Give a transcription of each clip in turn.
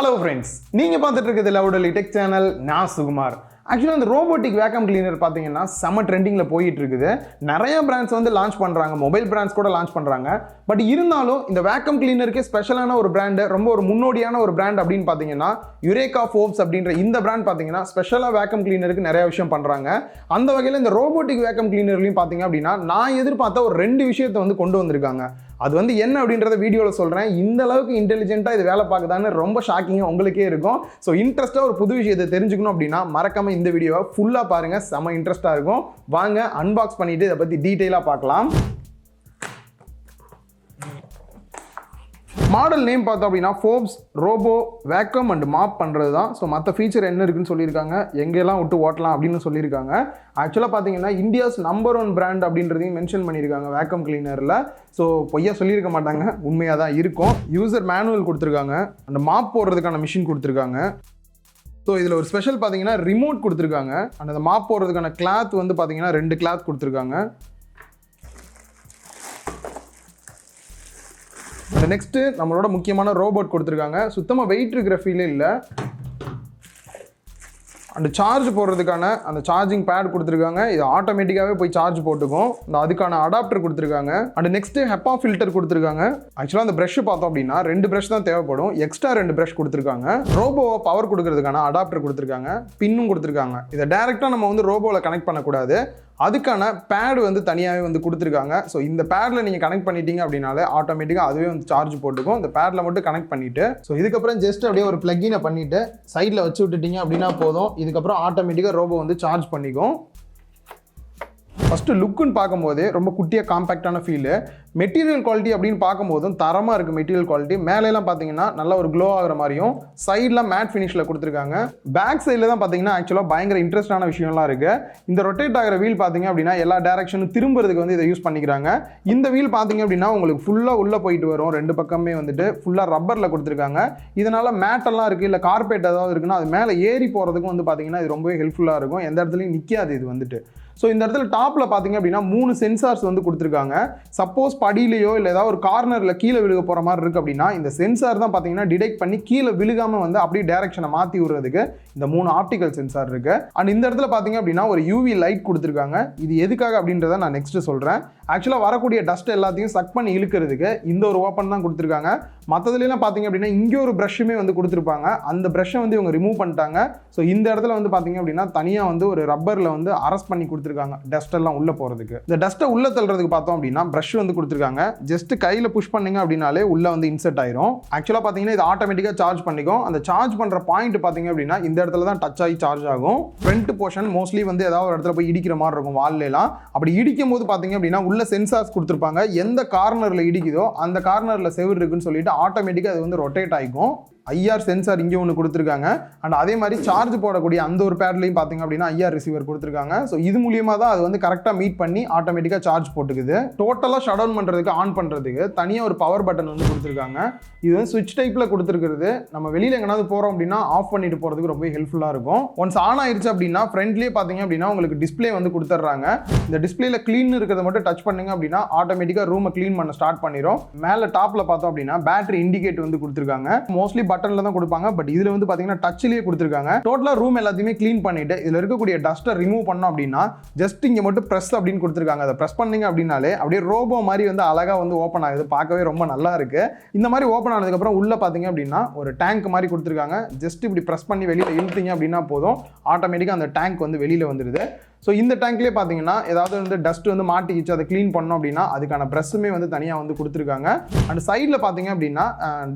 Hello friends, நீங்க பார்த்துட்டு இருக்கிறது லவுடலி டெக் சேனல். நான் சுகுமார். ஆக்சுவலாக அந்த ரோபோட்டிக் வேக்கம் கிளீனர் பார்த்தீங்கன்னா செம்ம ட்ரெண்டிங்கில் போயிட்டு இருக்குது. நிறைய பிராண்ட்ஸ் வந்து லான்ச் பண்ணுறாங்க, மொபைல் பிராண்ட்ஸ் கூட லான்ச் பண்ணுறாங்க. பட் இருந்தாலும் இந்த வேக்கம் கிளீனருக்கே ஸ்பெஷலான ஒரு பிராண்டு, ரொம்ப ஒரு முன்னோடியான ஒரு பிராண்ட் அப்படின்னு பார்த்தீங்கன்னா யுரேகா ஃபோர்ப்ஸ் அப்படின்ற இந்த பிராண்ட் பார்த்தீங்கன்னா ஸ்பெஷலாக வேக்கம் கிளீனருக்கு நிறைய விஷயம் பண்ணுறாங்க. அந்த வகையில் இந்த ரோபோட்டிக் வேக்கம் கிளீனர்லையும் பார்த்தீங்க அப்படின்னா நான் எதிர்பார்த்த ஒரு 2 விஷயத்தை வந்து கொண்டு வந்திருக்காங்க. அது வந்து என்ன அப்படின்றத வீடியோவில் சொல்கிறேன். இந்த அளவுக்கு இன்டெலிஜென்ட்டாக இது வேலை பார்க்குதான்னு ரொம்ப ஷாக்கிங்காக உங்களுக்கே இருக்கும். ஸோ இன்ட்ரெஸ்ட்டாக ஒரு புது விஷயத்தை தெரிஞ்சுக்கணும் அப்படின்னா மறக்காமல் இந்த வீடியோவை ஃபுல்லாக பாருங்கள், செம்ம இன்ட்ரெஸ்ட்டாக இருக்கும். வாங்க அன்பாக்ஸ் பண்ணிவிட்டு இதை பற்றி டீட்டெயிலாக பார்க்கலாம். மாடல் நேம் பார்த்தோம் அப்படின்னா Forbes robo vacuum and mop பண்ணுறது தான். ஸோ மற்ற ஃபீச்சர் என்ன இருக்குன்னு சொல்லியிருக்காங்க, எங்கெல்லாம் விட்டு ஓட்டலாம் அப்படின்னு சொல்லியிருக்காங்க. ஆக்சுவலாக பார்த்தீங்கன்னா இந்தியாஸ் நம்பர் 1 பிராண்ட் அப்படின்றதையும் மென்ஷன் பண்ணியிருக்காங்க வேக்கம் கிளீனரில். ஸோ பொய்யா சொல்லியிருக்க மாட்டாங்க, உண்மையாக தான் இருக்கும். யூசர் மேனுவல் கொடுத்துருக்காங்க, அந்த மாப் போடுறதுக்கான மிஷின் கொடுத்துருக்காங்க. ஸோ இதில் ஒரு ஸ்பெஷல் பார்த்தீங்கன்னா ரிமோட் கொடுத்துருக்காங்க. அண்ட் அந்த மாப் போடுறதுக்கான கிளாத் வந்து பார்த்தீங்கன்னா 2 கிளாத் கொடுத்துருக்காங்க. நெக்ஸ்ட்டு நம்மளோட முக்கியமான ரோபோட் கொடுத்துருக்காங்க. சுத்தமாக வெயிட் இருக்கிற ஃபீலே இல்லை. அண்ட் சார்ஜ் போடுறதுக்கான அந்த சார்ஜிங் பேட் கொடுத்துருக்காங்க. இது ஆட்டோமேட்டிக்காகவே போய் சார்ஜ் போட்டுக்கும். அதுக்கான அடாப்டர் கொடுத்துருக்காங்க. அண்ட் நெக்ஸ்ட்டு ஹெப்பா ஃபில்டர் கொடுத்துருக்காங்க. ஆக்சுவலாக அந்த ப்ரஷ் பார்த்தோம் அப்படின்னா 2 ப்ரஷ் தான் தேவைப்படும், எக்ஸ்ட்ரா 2 ப்ரஷ் கொடுத்துருக்காங்க. ரோபோவை பவர் கொடுக்கறதுக்கான அடாப்டர் கொடுத்துருக்காங்க, பின்னும் கொடுத்துருக்காங்க. இதை டேரெக்டாக நம்ம வந்து ரோபோவில் கனெக்ட் பண்ணக்கூடாது, அதுக்கான பேடு வந்து தனியாகவே வந்து கொடுத்துருக்காங்க. ஸோ இந்த பேடில் நீங்கள் கனெக்ட் பண்ணிட்டீங்க அப்படின்னாலே ஆட்டோமேட்டிக்காக அதுவே வந்து சார்ஜ் போட்டுக்கும். இந்த பேடில் மட்டும் கனெக்ட் பண்ணிவிட்டு ஸோ இதுக்கப்புறம் ஜஸ்ட் அப்படியே ஒரு பிளக்கினை பண்ணிவிட்டு சைடில் வச்சு விட்டுட்டீங்க அப்படின்னா போதும். இதுக்கப்புறம் ஆட்டோமேட்டிக்காக ரோபோ வந்து சார்ஜ் பண்ணிக்கும். ஃபஸ்ட்டு லுக்குன்னு பார்க்கும்போதே ரொம்ப குட்டியாக காம்பேக்டான ஃபீலு. மெட்டீரியல் குவாலிட்டி அப்படின்னு பார்க்கும்போதும் தரமாக இருக்குது மெட்டீரியல் குவாலிட்டி. மேலேலாம் பார்த்தீங்கன்னா நல்லா ஒரு க்ளோ ஆகிற மாதிரியும், சைடில் மேட் ஃபினிஷில் கொடுத்துருக்காங்க. பேக் சைடில் தான் பார்த்தீங்கன்னா ஆக்சுவலாக பயங்கர இன்ட்ரெஸ்டான விஷயம்லாம் இருக்குது. இந்த ரொட்டேட் ஆகிற வீல் பார்த்தீங்க அப்படின்னா எல்லா டேரக்ஷனும் திரும்புறதுக்கு வந்து இதை யூஸ் பண்ணிக்கிறாங்க. இந்த வீல் பார்த்தீங்க அப்படின்னா உங்களுக்கு ஃபுல்லாக உள்ளே போயிட்டு வரும். 2 பக்கமே வந்துட்டு ஃபுல்லாக ரப்பரில் கொடுத்துருக்காங்க. இதனால் மேட்டெல்லாம் இருக்குது, இல்லை கார்பெட் ஏதாவது இருக்குன்னா அது மேலே ஏறி போகிறதுக்கும் வந்து பார்த்தீங்கன்னா இது ரொம்பவே ஹெல்ப்ஃபுல்லாக இருக்கும். எந்த இடத்துலையும் நிற்காது இது வந்துட்டு. ஸோ இந்த இடத்துல டாப்பில் பார்த்தீங்க அப்படின்னா 3 சென்சார்ஸ் வந்து கொடுத்துருக்காங்க. சப்போஸ் படியிலையோ இல்லை ஏதாவது ஒரு கார்னரில் கீழே விழுக போகிற மாதிரி இருக்குது அப்படின்னா இந்த சென்சார் தான் பார்த்தீங்கன்னா டிடெக்ட் பண்ணி கீழே விழுகாமல் வந்து அப்படியே டேரக்ஷனை மாற்றி விடுறதுக்கு இந்த 3 ஆப்டிக்கல் சென்சார் இருக்குது. அண்ட் இந்த இடத்துல பார்த்தீங்க அப்படின்னா ஒரு யூவி லைட் கொடுத்துருக்காங்க. இது எதுக்காக அப்படின்றத நான் நெக்ஸ்ட்டு சொல்கிறேன். ஆக்சுவலாக வரக்கூடிய டஸ்ட் எல்லாத்தையும் சக் பண்ணி இழுக்கிறதுக்கு இந்த ஒரு ஓப்பன் தான் கொடுத்துருக்காங்க. மற்றதுலாம் பார்த்தீங்க அப்படின்னா இங்கே ஒரு ப்ரஷ்ஷுமே வந்து கொடுத்துருப்பாங்க. அந்த ப்ரஷ்ஷை வந்து இவங்க ரிமூவ் பண்ணிட்டாங்க. ஸோ இந்த இடத்துல வந்து பார்த்தீங்க அப்படின்னா தனியாக வந்து ஒரு ரப்பரில் வந்து அரெஸ்ட் பண்ணி கொடுத்துருக்காங்க டஸ்ட் எல்லாம் உள்ளே போகிறதுக்கு. இந்த டஸ்ட்டை உள்ளே தள்ளுறதுக்கு பார்த்தோம் அப்படின்னா ப்ரஷ் வந்து கொடுத்துருக்காங்க. ஜஸ்ட் கையில் புஷ் பண்ணிங்க அப்படின்னாலே உள்ளே வந்து இன்செர்ட் ஆயிரும். ஆக்சுவலாக பார்த்தீங்கன்னா இது ஆட்டோமேட்டிக்காக சார்ஜ் பண்ணிக்கும். அந்த சார்ஜ் பண்ணுற பாயிண்ட் பார்த்தீங்க அப்படின்னா இந்த இடத்துல தான் டச் ஆகி சார்ஜ் ஆகும். ஃப்ரண்ட் போர்ஷன் மோஸ்ட்லி வந்து ஏதாவது ஒரு இடத்துல போய் இடிக்கிற மாதிரி இருக்கும் வால்லாம். அப்படி இடிக்கும் போது பார்த்தீங்க அப்படின்னா உள்ள சென்சார்ஸ் கொடுத்துருப்பாங்க. எந்த கார்னரில் இடிக்குதோ அந்த கார்னரில் செவுரு இருக்குன்னு சொல்லிட்டு ஆட்டோமேட்டிக்காக அது வந்து ரொட்டேட் ஆகிக்கும். ஐஆர் சென்சார் இங்கே ஒன்று கொடுத்துருக்காங்க. அண்ட் அதே மாதிரி சார்ஜ் போடக்கூடிய அந்த ஒரு பேட்லையும் பார்த்தீங்க அப்படின்னா ஐஆர் ரிசீவர் கொடுத்துருக்காங்க. ஸோ இது மூலியமாக தான் அது வந்து கரெக்டாக மீட் பண்ணி ஆட்டோமேட்டிக்காக சார்ஜ் போட்டுக்குது. டோட்டலாக ஷட் டவுன் பண்ணுறதுக்கு ஆன் பண்ணுறதுக்கு தனியாக ஒரு பவர் பட்டன் வந்து கொடுத்துருக்காங்க. இது வந்து சுவிட்ச் டைப்பில் கொடுத்துருக்கிறது. நம்ம வெளியில் எங்கேனாவது போகிறோம் அப்படின்னா ஆஃப் பண்ணிட்டு போகிறதுக்கு ரொம்ப ஹெல்ப்ஃபுல்லாக இருக்கும். ஒன்ஸ் ஆன் ஆயிடுச்சு அப்படின்னா ஃப்ரண்ட்லேயே பார்த்தீங்க அப்படின்னா உங்களுக்கு டிஸ்பிளே வந்து கொடுத்துட்றாங்க. இந்த டிஸ்பிளேல க்ளீன் இருக்கிறத மட்டும் டச் பண்ணுங்க அப்படின்னா ஆட்டோமேட்டிக்காக ரூமை க்ளீன் பண்ண ஸ்டார்ட் பண்ணிடும். மேலே டாப்பில் பார்த்தோம் அப்படின்னா பேட்டரி இண்டிகேட் வந்து கொடுத்துருக்காங்க. மோஸ்ட்லி பட்டன்ல தான் கொடுப்பாங்க, பட் இதுல வந்து பாத்தீங்கன்னா டச்லயே கொடுத்துருக்காங்க. டோட்டலா ரூம் எல்லாத்தையுமே க்ளீன் பண்ணிட்டு இதுல இருக்கக்கூடிய டஸ்ட்டை ரிமூவ் பண்ணோம் அப்படின்னா ஜஸ்ட் இங்க மட்டும் பிரஸ் அப்படின்னு கொடுத்துருக்காங்க. அதை பிரஸ் பண்ணீங்க அப்படின்னாலே அப்படியே ரோபோ மாதிரி வந்து அழகா வந்து ஓப்பன் ஆகுது. பார்க்கவே ரொம்ப நல்லா இருக்கு. இந்த மாதிரி ஓப்பன் ஆனதுக்கு அப்புறம் உள்ள பாத்தீங்க அப்படின்னா ஒரு டேங்க் மாதிரி கொடுத்துருக்காங்க. ஜஸ்ட் இப்படி பிரஸ் பண்ணி வெளியில இழுத்தீங்க அப்படின்னா போதும், ஆட்டோமேட்டிக்கா அந்த டேங்க் வந்து வெளியில வந்துருது. ஸோ இந்த டேங்க்லேயே பார்த்தீங்கன்னா ஏதாவது வந்து டஸ்ட் வந்து மாட்டிக்கிச்சு அதை க்ளீன் பண்ணோம் அப்படின்னா அதுக்கான ப்ரெஸ்ஸுமே வந்து தனியாக வந்து கொடுத்துருக்காங்க. அண்ட் சைடில் பார்த்தீங்க அப்படின்னா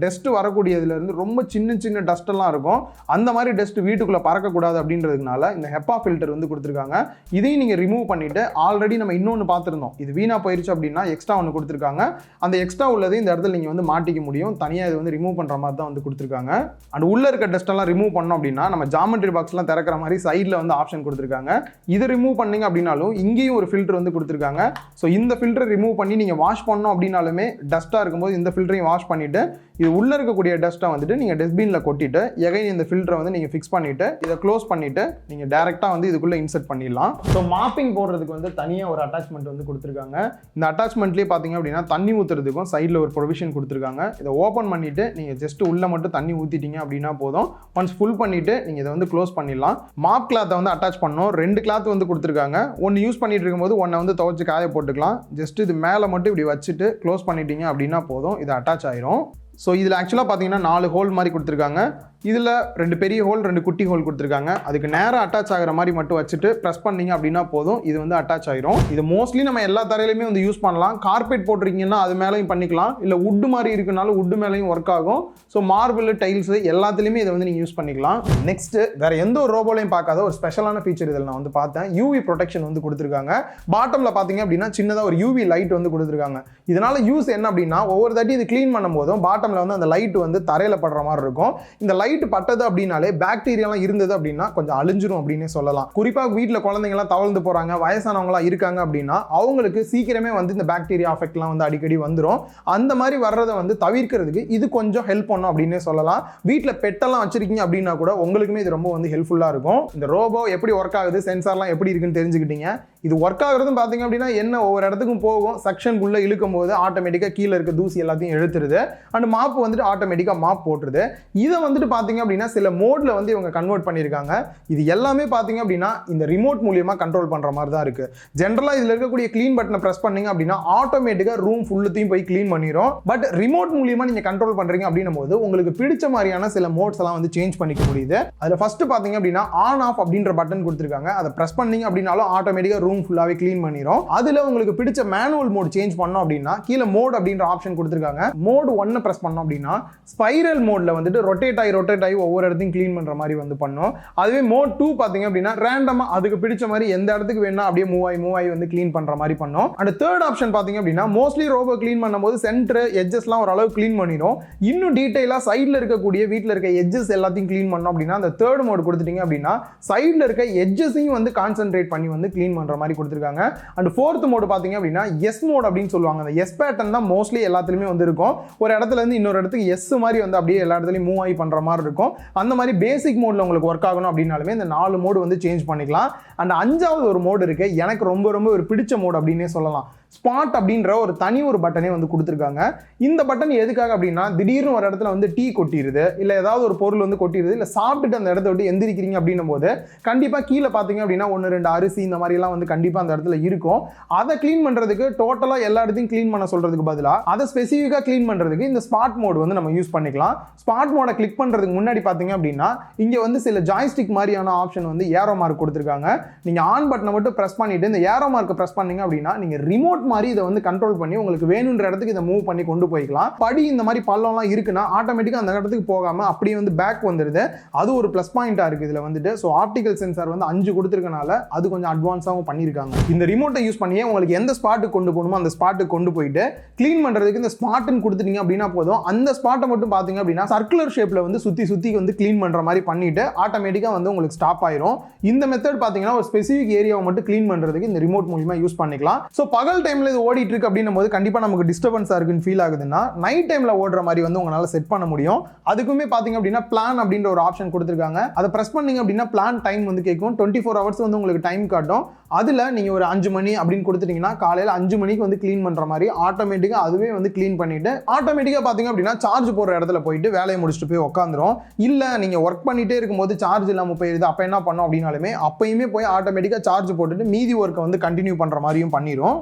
டஸ்ட் வரக்கூடியதுலேருந்து ரொம்ப சின்ன டஸ்ட்டெல்லாம் இருக்கும். அந்த மாதிரி டஸ்ட் வீட்டுக்குள்ளே பறக்கக்கூடாது அப்படின்றதுனால இந்த ஹெப்பா ஃபில்டர் வந்து கொடுத்துருக்காங்க. இதையும் நீங்கள் ரிமூவ் பண்ணிவிட்டு ஆல்ரெடி நம்ம இன்னொன்று பார்த்துருந்தோம், இது வீணாக போயிடுச்சு அப்படின்னா எக்ஸ்ட்ரா ஒன்று கொடுத்துருக்காங்க. அந்த எக்ஸ்ட்ரா உள்ளது இந்த இடத்துல நீங்கள் வந்து மாட்டிக்க முடியும். தனியாக இது வந்து ரிமூவ் பண்ணுற மாதிரி தான் வந்து கொடுத்துருக்காங்க. அண்ட் உள்ளே இருக்க டஸ்ட்டெல்லாம் ரிமூவ் பண்ணோம் அப்படின்னா நம்ம ஜாமெட்ரி பாக்ஸ்லாம் திறக்கிற மாதிரி சைடில் வந்து ஆப்ஷன் கொடுத்துருக்காங்க. இது ரிமூவ் பண்ணீங்க அப்படின்னாலும் இங்கேயும் ஒரு ஃபில்டர் வந்து கொடுத்துருக்காங்க. ஸோ இந்த ஃபில்டர் ரிமூவ் பண்ணி நீங்கள் வாஷ் பண்ணோம் அப்படின்னாலுமே டஸ்ட்டாக இருக்கும்போது இந்த ஃபில்டரையும் வாஷ் பண்ணிவிட்டு இது உள்ளே இருக்கக்கூடிய டஸ்ட்டை வந்துட்டு நீங்கள் டஸ்ட்பினில் கொட்டிட்டு எகைன் இந்த ஃபில்டரை வந்து நீங்கள் ஃபிக்ஸ் பண்ணிவிட்டு இதை க்ளோஸ் பண்ணிவிட்டு நீங்கள் டேரெக்டாக வந்து இதுக்குள்ளே இன்சர்ட் பண்ணிடலாம். ஸோ மாப்பிங் போடுறதுக்கு வந்து தனியாக ஒரு அட்டாச்மெண்ட் வந்து கொடுத்துருக்காங்க. இந்த அட்டாச்மெண்ட்லேயே பார்த்தீங்க அப்படின்னா தண்ணி ஊற்றுறதுக்கும் சைடில் ஒரு ப்ரொவிஷன் கொடுத்துருக்காங்க. இதை ஓப்பன் பண்ணிவிட்டு நீங்கள் ஜஸ்ட் உள்ளே மட்டும் தண்ணி ஊற்றிட்டீங்க அப்படின்னா போதும். ஒன்ஸ் ஃபுல் பண்ணிவிட்டு நீங்கள் இதை வந்து க்ளோஸ் பண்ணிடலாம். மாப் கிளாத்தை வந்து அட்டாச் பண்ணோம். 2 கிளாத் வந்து கொடுத்துருக்காங்க. ஒன்று யூஸ் பண்ணிட்டு இருக்கும்போது ஒன்றை வந்து துவைச்சு காய போட்டுக்கலாம். ஜஸ்ட் இது மேலே மட்டும் இப்படி வச்சுட்டு க்ளோஸ் பண்ணிட்டீங்க அப்படின்னா போதும், இது அட்டாச் ஆயிரும். ஸோ இதில் ஆக்சுவலாக பார்த்தீங்கன்னா 4 ஹோல் மாதிரி கொடுத்துருக்காங்க. இதில் 2 பெரிய ஹோல் 2 குட்டி ஹோல் கொடுத்துருக்காங்க. அதுக்கு நேராக அட்டாச் ஆகிற மாதிரி மட்டும் வச்சுட்டு ப்ரெஸ் பண்ணிங்க அப்படின்னா போதும், இது வந்து அட்டாச் ஆயிரும். இது மோஸ்ட்லி நம்ம எல்லா தரையிலுமே வந்து யூஸ் பண்ணலாம். கார்பெட் போட்டிருக்கீங்கன்னா அது மேலேயும் பண்ணிக்கலாம், இல்லை உட்டு மாதிரி இருக்குனாலும் உட்டு மேலேயும் ஒர்க் ஆகும். ஸோ மார்பிள் டைல்ஸ் எல்லாத்துலேயுமே இதை வந்து நீங்கள் யூஸ் பண்ணிக்கலாம். நெக்ஸ்ட் வேற எந்த ஒரு ரோபோலையும் பார்க்காத ஒரு ஸ்பெஷலான ஃபீச்சர் இதில் நான் வந்து பார்த்தேன். யூவி ப்ரொடெக்ஷன் வந்து கொடுத்துருக்காங்க. பாட்டமில் பார்த்தீங்க அப்படின்னா சின்னதாக ஒரு யூவி லைட் வந்து கொடுத்துருக்காங்க. இதனால யூஸ் என்ன அப்படின்னா ஒவ்வொரு தாட்டி இது க்ளீன் பண்ணும் போதும் பாட்டமில் வந்து அந்த லைட் வந்து தரையில் படுற மாதிரி இருக்கும். இந்த லைட் பட்டது அப்படின்னாலே பாக்டீரியாலாம் இருந்தது அப்படின்னா கொஞ்சம் அழிஞ்சிரும் அப்படின்னே சொல்லலாம். குறிப்பாக வீட்டில் குழந்தைங்கலாம் தவழ்ந்து போகிறாங்க, வயசானவங்களாம் இருக்காங்க அப்படின்னா அவங்களுக்கு சீக்கிரமே வந்து இந்த பாக்டீரியா அஃபெக்ட்லாம் வந்து அடிக்கடி வந்துடும். அந்த மாதிரி வர்றதை வந்து தவிர்க்கிறதுக்கு இது கொஞ்சம் ஹெல்ப் பண்ணும் அப்படின்னே சொல்லலாம். வீட்டில் பெட்டெல்லாம் வச்சிருக்கீங்க அப்படின்னா கூட உங்களுக்குமே இது ரொம்ப வந்து ஹெல்ப்ஃபுல்லாக இருக்கும். இந்த ரோபோ எப்படி ஒர்க் ஆகுது, சென்சார்லாம் எப்படி இருக்குன்னு தெரிஞ்சுக்கிட்டீங்க. இது ஒர்க் ஆகுறதுன்னு பார்த்தீங்க அப்படின்னா என்ன ஒவ்வொரு இடத்துக்கும் போகும், செக்ஷனுக்குள்ளே இழுக்கும் போது ஆட்டோமேட்டிக்காக கீழே இருக்க தூசி எல்லாத்தையும் எழுத்துருது. அண்ட் மாப்பு வந்துட்டு ஆட்டோமேட்டிக்காக மாப் போட்டுருது. இதை வந்துட்டு பார்த்தீங்க அப்படின்னா சில மோட்ல வந்து இவங்க கன்வெர்ட் பண்ணியிருக்காங்க. இது எல்லாமே பார்த்தீங்க அப்படின்னா இந்த ரிமோட் மூலியமாக கண்ட்ரோல் பண்ணுற மாதிரி தான் இருக்குது. ஜென்ரலாக இதில் இருக்கக்கூடிய க்ளீன் பட்டனை ப்ரெஸ் பண்ணீங்க அப்படின்னா ஆட்டோமேட்டிக்காக ரூம் ஃபுல்லுத்தையும் போய் க்ளீன் பண்ணிடும். பட் ரிமோட் மூலியமாக நீங்கள் கண்ட்ரோல் பண்ணுறீங்க அப்படின்னும் போது உங்களுக்கு பிடிச்ச மாதிரியான சில மோட்ஸ் எல்லாம் வந்து சேஞ்ச் பண்ணிக்க முடியுது. அதில் ஃபர்ஸ்ட் பார்த்தீங்க அப்படின்னா ஆன் ஆஃப் அப்படின்ற பட்டன் கொடுத்துருக்காங்க. அதை ப்ரெஸ் பண்ணீங்க அப்படின்னாலும் ஆட்டோமேட்டிக்காக ரூம் ஃபுல்லாகவே க்ளீன் பண்ணிடும். அதில் உங்களுக்கு பிடிச்ச மேனுவல் மோட் சேஞ்ச் பண்ணோம் அப்படின்னா கீழே மோட் அப்படின்ற ஆப்ஷன் கொடுத்துருக்காங்க. மோட் 1 ப்ரெஸ் பண்ணோம் அப்படின்னா ஸ்பைரல் மோட்ல வந்துட்டு ரொட்டேட் ஆகி ஒவ்வொரு இடத்தையும் க்ளீன் பண்ற மாதிரி வந்து பண்ணோம். அதுவே மோட் 2 பாத்தீங்க அப்படின்னா ரேண்டமா அதுக்கு பிடிச்ச மாதிரி எந்த இடத்துக்கு வேணா அப்படியே மூவ் ஆகி வந்து க்ளீன் பண்ற மாதிரி பண்ணோம். அண்ட் தேர்ட் ஆப்ஷன் பாத்தீங்க அப்படின்னா மோஸ்ட்லி ரோபோ க்ளீன் பண்ணும்போது சென்டர் எட்ஜஸ்லாம் ஓரளவு க்ளீன் பண்ணிடும். இன்னும் டீடைலா சைட்ல இருக்கக்கூடிய வீட்டில் இருக்க எட்ஜஸ் எல்லாத்தையும் க்ளீன் பண்ணோம் அப்படின்னா அந்த தேர்ட் மோட் கொடுத்துட்டீங்க அப்படின்னா சைட்ல இருக்க எட்ஜஸையும் வந்து கான்சென்ட்ரேட் பண்ணி வந்து க்ளீன் பண்ற மாதிரி கொடுத்துருக்காங்க. அண்ட் ஃபோர்த் மோட் பாத்தீங்க அப்படின்னா எஸ் மோட் அப்படின்னு சொல்லுவாங்க. அந்த எஸ் பேட்டர்ன் தான் மோஸ்ட்லி எல்லாத்துலயுமே வந்து இருக்கும். ஒரு இடத்துல இருந்து இன்னொரு இடத்துக்கு எஸ் மாதிரி வந்து அப்படியே எல்லா இடத்துலையும் மூவ் ஆகி பண்ணுற மாதிரி இருக்கும். அந்த மாதிரி பேசிக் மோடில் உங்களுக்கு ஒர்க் ஆகணும் அப்படின்னாலுமே இந்த 4 மோடு வந்து சேஞ்ச் பண்ணிக்கலாம். அண்ட் 5வது ஒரு மோடு இருக்குது, எனக்கு ரொம்ப ஒரு பிடிச்ச மோடு அப்படின்னே சொல்லலாம். ஸ்பாட் அப்படின்ற ஒரு தனி ஒரு பட்டனே வந்து கொடுத்துருக்காங்க. இந்த பட்டன் எதுக்காக அப்படின்னா திடீர்னு ஒரு இடத்துல வந்து டீ கொட்டிடுது, இல்லை ஏதாவது ஒரு பொருள் வந்து கொட்டிடுது, இல்லை சாப்பிட்டுட்டு அந்த இடத்த விட்டு எந்திரிக்கிறீங்க அப்படின்னும் போது கண்டிப்பாக கீழே பார்த்தீங்க அப்படின்னா 1-2 அரிசி இந்த மாதிரிலாம் வந்து கண்டிப்பாக அந்த இடத்துல இருக்கும். அதை க்ளீன் பண்ணுறதுக்கு டோட்டலாக எல்லா இடத்தையும் க்ளீன் பண்ண சொல்கிறதுக்கு பதிலாக அதை ஸ்பெசிஃபிக்காக க்ளீன் பண்ணுறதுக்கு இந்த ஸ்பாட் மோடு வந்து நம்ம யூஸ் பண்ணிக்கலாம். ஸ்பாட் மோடை கிளிக் பண்ணுறதுக்கு முன்னாடி பார்த்தீங்க அப்படின்னா இங்கே வந்து சில ஜாய்ஸ்டிக் மாதிரியான ஆப்ஷன் வந்து ஏரோ மார்க் கொடுத்துருக்காங்க. நீங்கள் ஆன் பட்டனை மட்டும் ப்ரெஸ் பண்ணிட்டு இந்த ஏரோ மார்க்கை ப்ரெஸ் பண்ணீங்க அப்படின்னா நீங்கள் ரிமோட் மாதிரி இதை வந்து கண்ட்ரோல் பண்ணி உங்களுக்கு வேணுன்ற இடத்துக்கு இதை மூவ் பண்ணி கொண்டு போய்க்கலாம். படி இந்த மாதிரி பள்ளம்லாம் இருக்குன்னா ஆட்டோமேட்டிக்காக அந்த இடத்துக்கு போகாமல் அப்படியே வந்து பேக் வந்துடுது. அது ஒரு ப்ளஸ் பாயிண்டாக இருக்குது இதில் வந்துட்டு. ஸோ ஆப்டிகல் சென்சார் வந்து 5 கொடுத்துருக்கனால அது கொஞ்சம் அட்வான்ஸாகவும் பண்ணியிருக்காங்க. இந்த ரிமோட்டை யூஸ் பண்ணியே உங்களுக்கு எந்த ஸ்பாட்டுக்கு கொண்டு போகணுமோ அந்த ஸ்பாட்டுக்கு கொண்டு போயிட்டு க்ளீன் பண்ணுறதுக்கு இந்த ஸ்பாட்டுன்னு கொடுத்துட்டீங்க அப்படின்னா போதும். அந்த ஸ்பாட்டை மட்டும் பார்த்தீங்க அப்படின்னா சர்க்குலர் ஷேப்பில் வந்து சுற்றி வந்து க்ளீன் பண்ணுற மாதிரி பண்ணிட்டு ஆட்டோமேட்டிக்காக வந்து உங்களுக்கு ஸ்டாப் ஆயிரும். இந்த மெத்தட் பார்த்தீங்கன்னா ஒரு ஸ்பெசிஃபிக் ஏரியாவை மட்டும் க்ளீன் பண்ணுறதுக்கு இந்த ரிமோட் மூலமா யூஸ் பண்ணிக்கலாம். ஸோ பகல் டைமில் இது ஓடிட்டு இருக்கு அப்படின்னும் போது கண்டிப்பாக நமக்கு டிஸ்டர்பன்ஸாக இருக்குன்னு ஃபீல் ஆகுதுன்னா நைட் டைமில் ஓடுற மாதிரி வந்து உங்களால் செட் பண்ண முடியும். அதுக்குமே பார்த்தீங்க அப்படின்னா பிளான் அப்படின்ற ஒரு ஆப்ஷன் கொடுத்துருக்காங்க. அதை ப்ரெஸ் பண்ணீங்க அப்படின்னா பிளான் டைம் வந்து கேட்கும். 24 ஹவர்ஸ் வந்து உங்களுக்கு டைம் காட்டும். அதில் நீங்கள் ஒரு 5 மணி அப்படின்னு கொடுத்துட்டீங்கன்னா காலையில் 5 மணிக்கு வந்து க்ளீன் பண்ணுற மாதிரி ஆட்டோமேட்டிக்காக அதுவே வந்து க்ளீன் பண்ணிட்டு ஆட்டோமேட்டிக்காக பார்த்தீங்க அப்படின்னா சார்ஜ் போடுற இடத்துல போயிட்டு வேலையை முடிச்சுட்டு போய் உட்காந்துரும். இல்லை நீங்கள் ஒர்க் பண்ணிட்டே இருக்கும்போது சார்ஜ் இல்லாமல் போயிருது, அப்போ என்ன பண்ணோம் அப்படின்னாலுமே அப்பயுமே போய் ஆட்டோமேட்டிக்காக சார்ஜ் போட்டுட்டு மீதி ஒர்க்கை வந்து கண்டினியூ பண்ணுற மாதிரியும் பண்ணிடும்.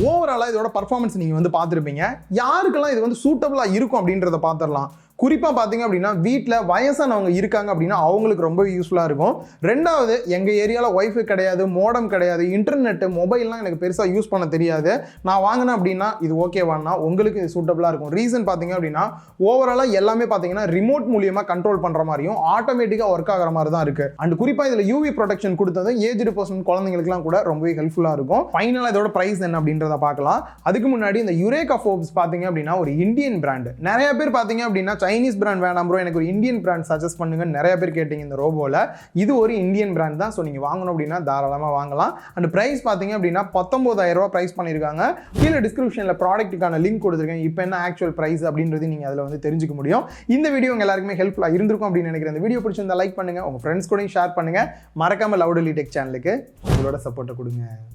ஓவராலாக இதோட பர்ஃபார்மன்ஸ் நீங்கள் வந்து பார்த்துருப்பீங்க. யாருக்கெல்லாம் இது வந்து சூட்டபிளாக இருக்கும் அப்படின்றத பார்த்துடலாம். குறிப்பாக பார்த்தீங்க அப்படின்னா வீட்டில் வயசானவங்க இருக்காங்க அப்படின்னா அவங்களுக்கு ரொம்ப யூஸ்ஃபுல்லாக இருக்கும். ரெண்டாவது, எங்கள் ஏரியாவில் ஒய்ஃபை கிடையாது, மோடம் கிடையாது, இன்டர்நெட்டு மொபைல்லாம் எனக்கு பெருசாக யூஸ் பண்ண தெரியாது, நான் வாங்கினேன் அப்படின்னா இது ஓகேவானா உங்களுக்கு இது சூட்டபிளாக இருக்கும். ரீசன் பார்த்தீங்க அப்படின்னா ஓவராலாக எல்லாமே பார்த்தீங்கன்னா ரிமோட் மூலியமாக கண்ட்ரோல் பண்ணுற மாதிரியும் ஆட்டோமேட்டிக்காக ஒர்க் ஆகிற மாதிரி தான் இருக்குது. அண்ட் குறிப்பாக இதில் யூவி ப்ரொடெக்ஷன் கொடுத்தது ஏஜ்டு பர்சன் குழந்தைங்களுக்குலாம் கூட ரொம்பவே ஹெல்ப்ஃபுல்லாக இருக்கும். ஃபைனலாக இதோட ப்ரைஸ் என்ன அப்படின்றத பார்க்கலாம். அதுக்கு முன்னாடி இந்த யுரேகா ஃபோர்ப்ஸ் பார்த்தீங்க அப்படின்னா ஒரு இந்தியன் பிராண்ட். நிறைய பேர் பார்த்தீங்க அப்படின்னா சைனீஸ் பிராண்ட் வேணாம் ப்ரோ, எனக்கு ஒரு இந்தியன் பிராண்ட் சஜஸ்ட் பண்ணுங்க நிறைய பேர் கேட்டீங்க இந்த ரோபோவில். இது ஒரு இந்தியன் பிராண்ட் தான். ஸோ நீங்கள் வாங்கணும் அப்படின்னா தாராளமாக வாங்கலாம். அண்ட் ப்ரைஸ் பார்த்தீங்க அப்படின்னா 19,000 ரூபா ப்ரைஸ் பண்ணியிருக்காங்க. கீழே டிஸ்கிரிப்ஷனில் ப்ராடக்ட்டுக்கான லிங்க் கொடுத்துருக்கேன். இப்போ என்ன ஆக்சுவல் ப்ரைஸ் அப்படின்றது நீங்கள் அதில் வந்து தெரிஞ்சுக்க முடியும். இந்த வீடியோ உங்க எல்லாருக்குமே ஹெல்ப்ஃபுல்லாக இருந்திருக்கும் அப்படின்னு நினைக்கிறேன். இந்த வீடியோ பிடிச்சிருந்தா லைக் பண்ணுங்க, உங்க ஃப்ரெண்ட்ஸ் கூட ஷேர் பண்ணுங்க. மறக்காம லவுடலி டெக் சேனலுக்கு உங்களோட சப்போர்ட்டை கொடுங்க.